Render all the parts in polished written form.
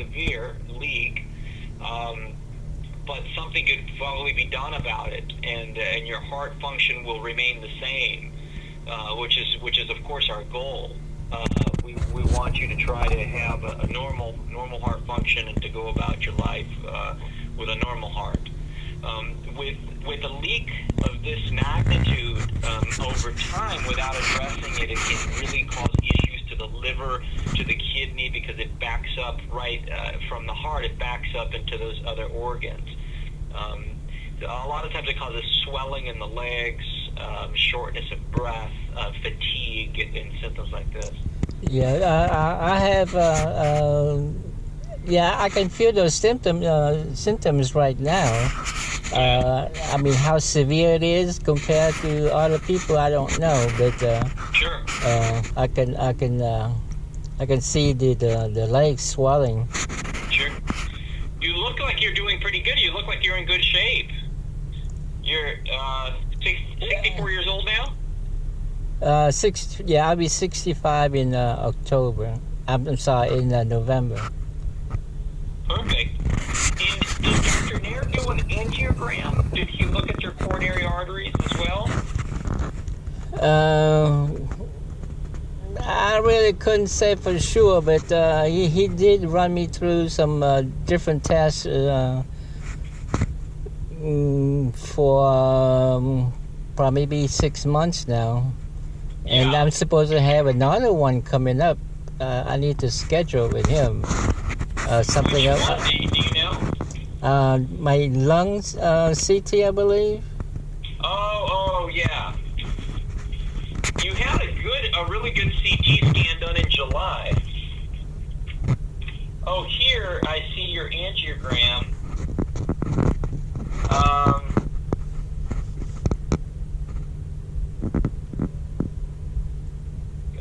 severe leak, but something could probably be done about it, and your heart function will remain the same, which is of course our goal. We want you to try to have a normal heart function and to go about your life with a normal heart. With a leak of this magnitude, over time, without addressing it, it can really cause issues to the liver, to the kidney, because it backs up from the heart. It backs up into those other organs. A lot of times it causes swelling in the legs, shortness of breath, fatigue, and symptoms like this. Yeah, I have. I can feel those symptoms right now. I mean, how severe it is compared to other people, I don't know, but sure. I can see the legs swelling. Sure. You look like you're doing pretty good. You look like you're in good shape. You're 64 years old now? I'll be 65 in October. I'm sorry, in November. Perfect. And did Dr. Nair do an angiogram? Did he look at your coronary arteries as well? I really couldn't say for sure, but he did run me through some different tests for probably maybe 6 months now. And I'm supposed to have another one coming up. I need to schedule with him. Something else. Do you know? My lungs CT, I believe. Oh, yeah. You had a really good CT scan done in July. Oh, here I see your angiogram.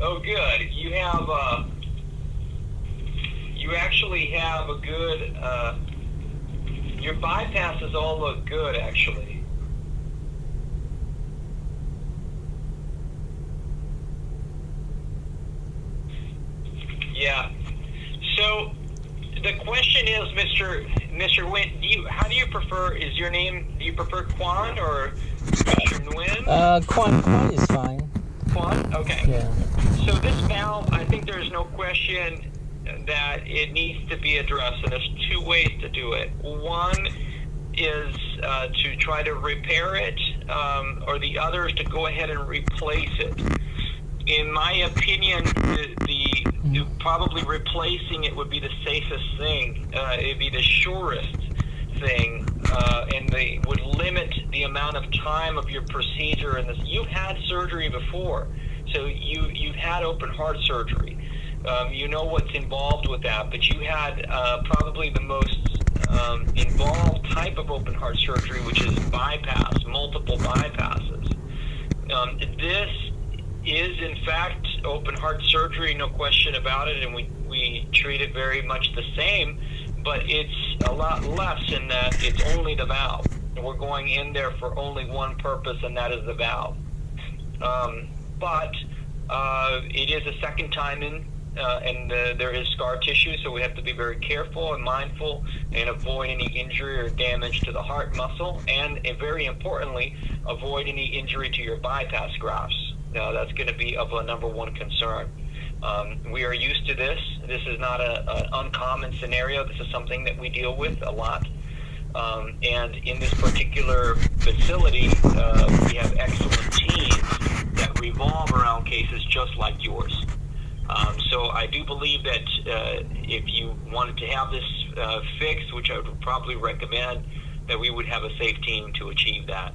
Oh, good. You actually have a good, your bypasses all look good, actually. Yeah. So the question is, Mr. Nguyen, how do you prefer? Do you prefer Quan or Mr. Nguyen? Quan is fine. Quan? Okay. Yeah. So this valve, I think there's no question that it needs to be addressed, and there's two ways to do it. One is to try to repair it, or the other is to go ahead and replace it. In my opinion, probably replacing it would be the safest thing. It'd be the surest thing, and they would limit the amount of time of your procedure. And you've had surgery before, so you've had open heart surgery. You know what's involved with that, but you had probably the most involved type of open heart surgery, which is bypass, multiple bypasses. This is in fact open heart surgery, no question about it, and we treat it very much the same, but it's a lot less in that it's only the valve. We're going in there for only one purpose, and that is the valve. But it is a second time in, and there is scar tissue, so we have to be very careful and mindful and avoid any injury or damage to the heart muscle, and very importantly, avoid any injury to your bypass grafts. That's going to be of a number one concern. We are used to this. This is not an uncommon scenario. This is something that we deal with a lot. And in this particular facility, we have excellent teams that revolve around cases just like yours. So I do believe that if you wanted to have this fixed, which I would probably recommend, that we would have a safe team to achieve that.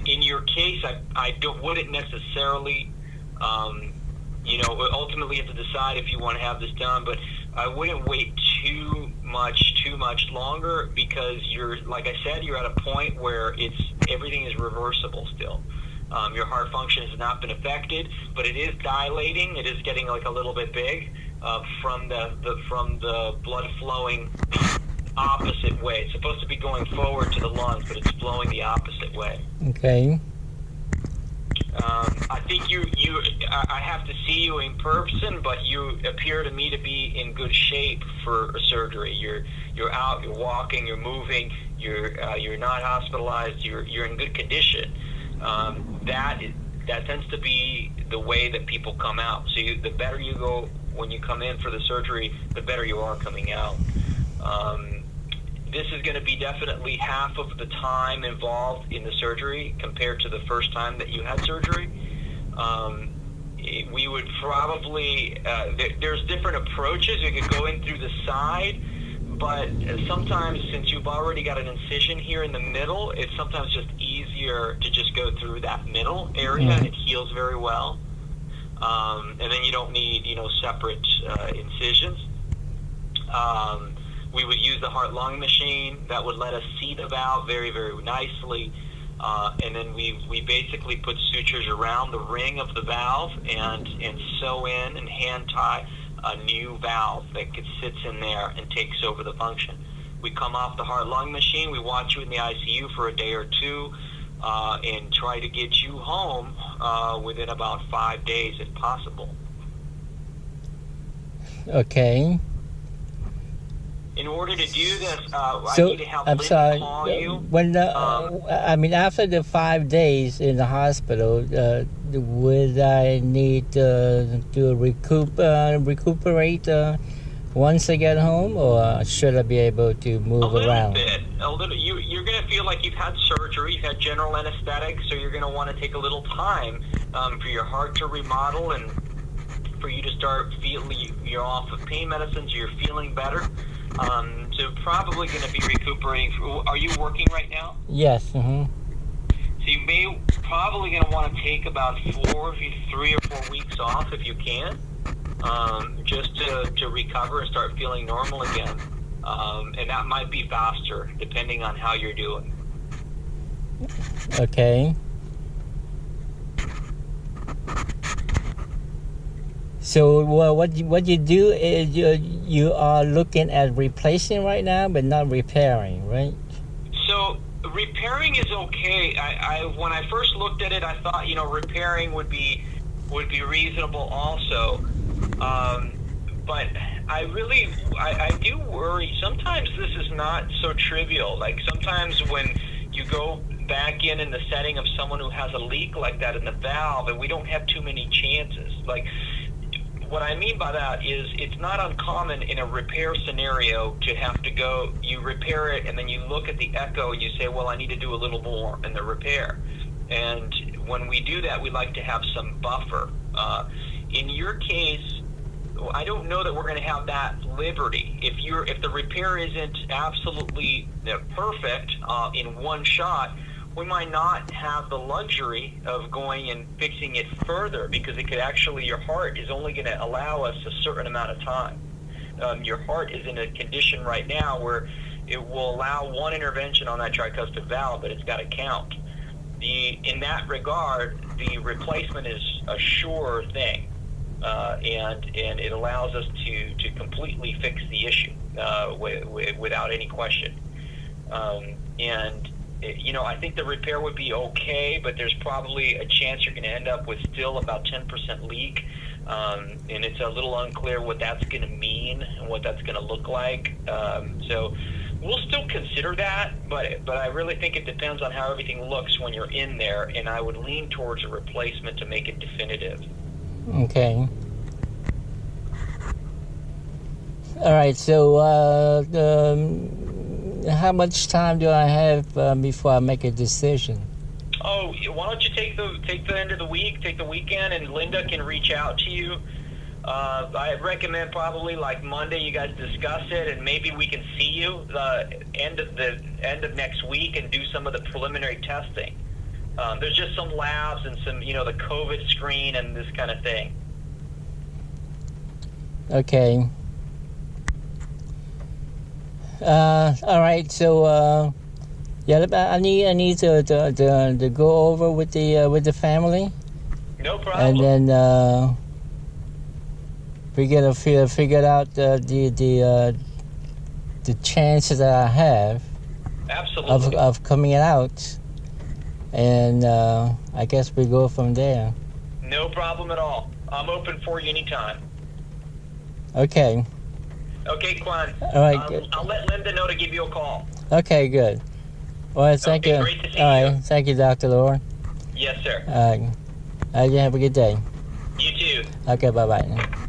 In your case, I wouldn't necessarily, ultimately you have to decide if you want to have this done, but I wouldn't wait too much longer, because like I said, you're at a point where everything is reversible still. Your heart function has not been affected, but it is dilating. It is getting like a little bit big from the blood flowing the opposite way. It's supposed to be going forward to the lungs, but it's flowing the opposite way. Okay. I think I have to see you in person, but you appear to me to be in good shape for a surgery. You're out, you're walking, you're moving, you're not hospitalized, you're in good condition. That tends to be the way that people come out. So the better you go when you come in for the surgery, the better you are coming out. This is going to be definitely half of the time involved in the surgery compared to the first time that you had surgery. We would probably, there's different approaches. We could go in through the side, but sometimes since you've already got an incision here in the middle, it's sometimes just easier to just go through that middle area, and it heals very well. And then you don't need, separate incisions. We would use the heart-lung machine that would let us see the valve very, very nicely. And then we basically put sutures around the ring of the valve and sew in and hand tie a new valve that sits in there and takes over the function. We come off the heart-lung machine, we watch you in the ICU for a day or two, and try to get you home within about 5 days if possible. Okay. In order to do this, I need to have Linda call you. When after the 5 days in the hospital, would I need to recuperate once I get home, or should I be able to move around? A little. You're going to feel like you've had surgery, you've had general anesthetic, so you're going to want to take a little time for your heart to remodel and for you to start feeling you're off of pain medicines, you're feeling better. So probably going to be recuperating. Are you working right now? Yes. So you may probably going to want to take about 3 or 4 weeks off if you can, just to recover and start feeling normal again. And that might be faster depending on how you're doing. Okay. So what you do is you are looking at replacing right now, but not repairing, right? So repairing is okay. I when I first looked at it, I thought repairing would be reasonable also. But I do worry. Sometimes this is not so trivial. Like sometimes when you go back in the setting of someone who has a leak like that in the valve, and we don't have too many chances. Like. What I mean by that is it's not uncommon in a repair scenario to have to go, you repair it, and then you look at the echo and you say, well, I need to do a little more in the repair. And when we do that, we like to have some buffer. In your case, I don't know that we're going to have that liberty. If the repair isn't absolutely perfect in one shot, we might not have the luxury of going and fixing it further because it could actually, your heart is only going to allow us a certain amount of time. Your heart is in a condition right now where it will allow one intervention on that tricuspid valve, but it's got to count. In that regard, the replacement is a sure thing, and it allows us to completely fix the issue without any question. I think the repair would be okay, but there's probably a chance you're going to end up with still about 10% leak, and it's a little unclear what that's going to mean and what that's going to look like. So we'll still consider that, but I really think it depends on how everything looks when you're in there, and I would lean towards a replacement to make it definitive. Okay. All right, so how much time do I have before I make a decision? Oh, why don't you take the end of the week, take the weekend, and Linda can reach out to you. I recommend probably like Monday you guys discuss it, and maybe we can see you the end of next week and do some of the preliminary testing. There's just some labs and some the COVID screen and this kind of thing. Okay. All right. So I need to go over with the family. No problem. And then we gotta figure out the chances that I have. Absolutely. Of coming out. and I guess we go from there. No problem at all. I'm open for you anytime. Okay. Okay, Quan. All right. Good. I'll let Linda know to give you a call. Okay, good. All right, thank you. Great to see All you. right, thank you, Dr. Loor. Yes, sir. You have a good day. You too. Okay, bye-bye.